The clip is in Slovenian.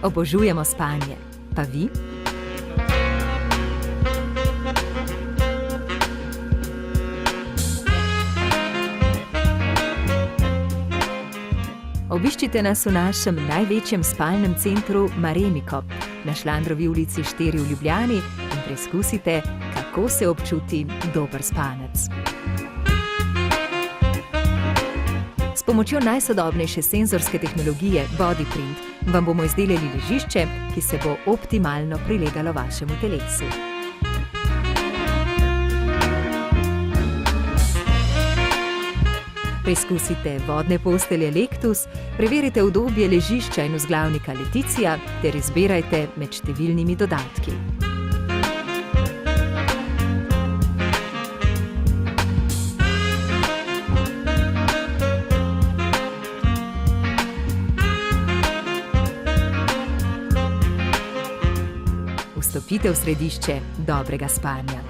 obožujemo spanje. Pa vi? Obiščite nas v našem največjem spalnem centru Mareniko na Šlandrovi ulici 4 v Ljubljani in preizkusite, kako se občuti dober spanec. S pomočjo najsodobnejše senzorske tehnologije BodyPrint vam bomo izdelali ležišče, ki se bo optimalno prilegalo vašemu telesu. Preizkusite vodne postelje Lectus, preverite udobje ležišča in vzglavnika Leticia ter izbirajte med številnimi dodatki. Vstopite v središče dobrega spanja.